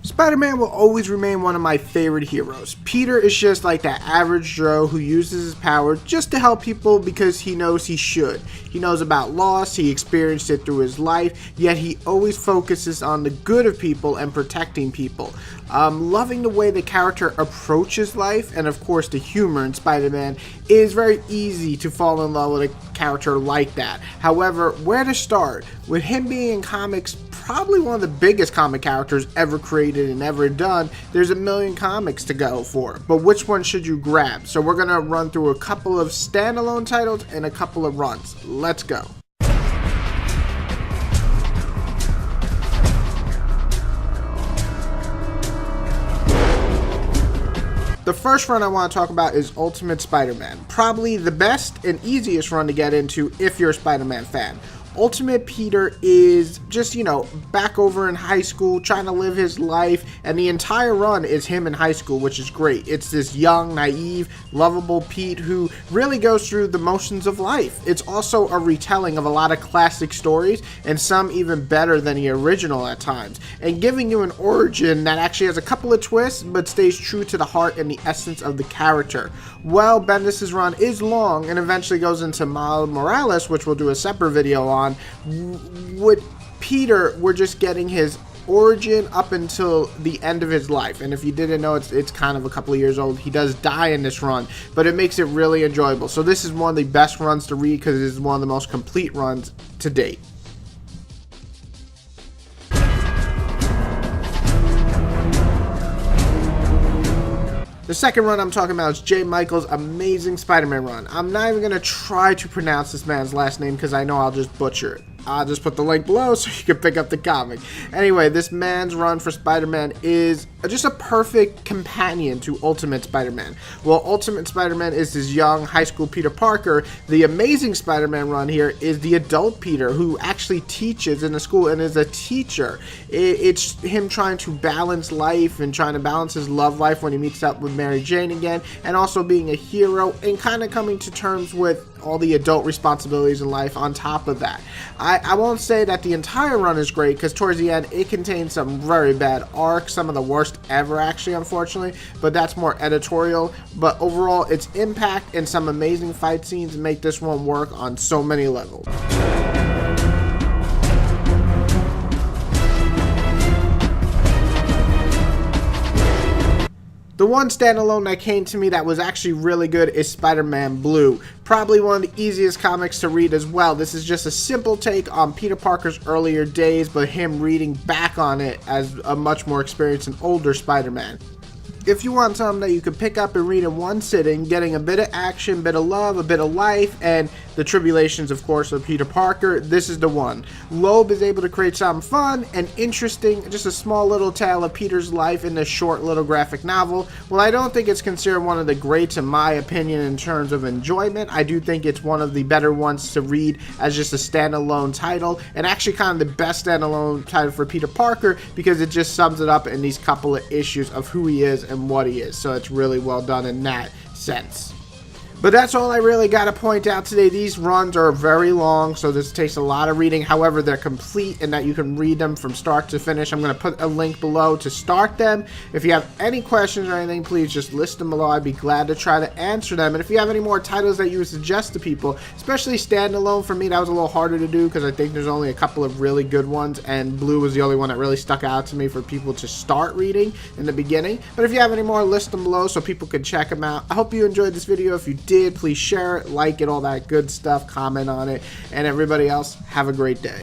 Spider-Man will always remain one of my favorite heroes. Peter is just like that average Joe who uses his power just to help people because he knows he should. He knows about loss, he experienced it through his life, yet he always focuses on the good of people and protecting people. Loving the way the character approaches life, and of course the humor in Spider-Man, is very easy to fall in love with a character like that. However, where to start? With him being in comics, probably one of the biggest comic characters ever created and ever done, there's a million comics to go for. But which one should you grab? So we're going to run through a couple of standalone titles and a couple of runs. Let's go. The first run I want to talk about is Ultimate Spider-Man. Probably the best and easiest run to get into if you're a Spider-Man fan. Ultimate Peter is just, back over in high school trying to live his life, and the entire run is him in high school, which is great. It's this young, naive, lovable Pete who really goes through the motions of life. It's also a retelling of a lot of classic stories, and some even better than the original at times, and giving you an origin that actually has a couple of twists but stays true to the heart and the essence of the character. Well, Bendis' run is long and eventually goes into Miles Morales, which we'll do a separate video on. With Peter, we're just getting his origin up until the end of his life, and if you didn't know, it's kind of a couple of years old. He does die in this run, but it makes it really enjoyable. So this is one of the best runs to read because it is one of the most complete runs to date. The second run I'm talking about is J. Michael's Amazing Spider-Man run. I'm not even going to try to pronounce this man's last name because I know I'll just butcher it. I'll just put the link below so you can pick up the comic. Anyway, this man's run for Spider-Man is just a perfect companion to Ultimate Spider-Man. Well, Ultimate Spider-Man is this young high school Peter Parker. The Amazing Spider-Man run here is the adult Peter who actually teaches in the school and is a teacher. It's him trying to balance life and trying to balance his love life when he meets up with Mary Jane again, and also being a hero and kind of coming to terms with all the adult responsibilities in life on top of that. I won't say that the entire run is great because towards the end it contains some very bad arcs, some of the worst ever actually, unfortunately, but that's more editorial. But overall, its impact and some amazing fight scenes make this one work on so many levels. The one standalone that came to me that was actually really good is SpiderMan Blue. Probably one of the easiest comics to read as well. This is just a simple take on Peter Parker's earlier days, but him reading back on it as a much more experienced and older Spider-Man. If you want something that you can pick up and read in one sitting, getting a bit of action, a bit of love, a bit of life, and the tribulations, of course, of Peter Parker, this is the one. Loeb is able to create something fun and interesting, just a small little tale of Peter's life in this short little graphic novel. Well, I don't think it's considered one of the greats in my opinion in terms of enjoyment. I do think it's one of the better ones to read as just a standalone title, and actually kind of the best standalone title for Peter Parker because it just sums it up in these couple of issues of who he is and what he is. So it's really well done in that sense. But that's all I really got to point out today. These runs are very long, so this takes a lot of reading. However, they're complete in that you can read them from start to finish. I'm going to put a link below to start them. If you have any questions or anything, please just list them below. I'd be glad to try to answer them. And if you have any more titles that you would suggest to people, especially standalone, for me that was a little harder to do because I think there's only a couple of really good ones, and Blue was the only one that really stuck out to me for people to start reading in the beginning. But if you have any more, list them below so people can check them out. I hope you enjoyed this video. If you did, please share it, like it, all that good stuff, comment on it, and everybody else, have a great day.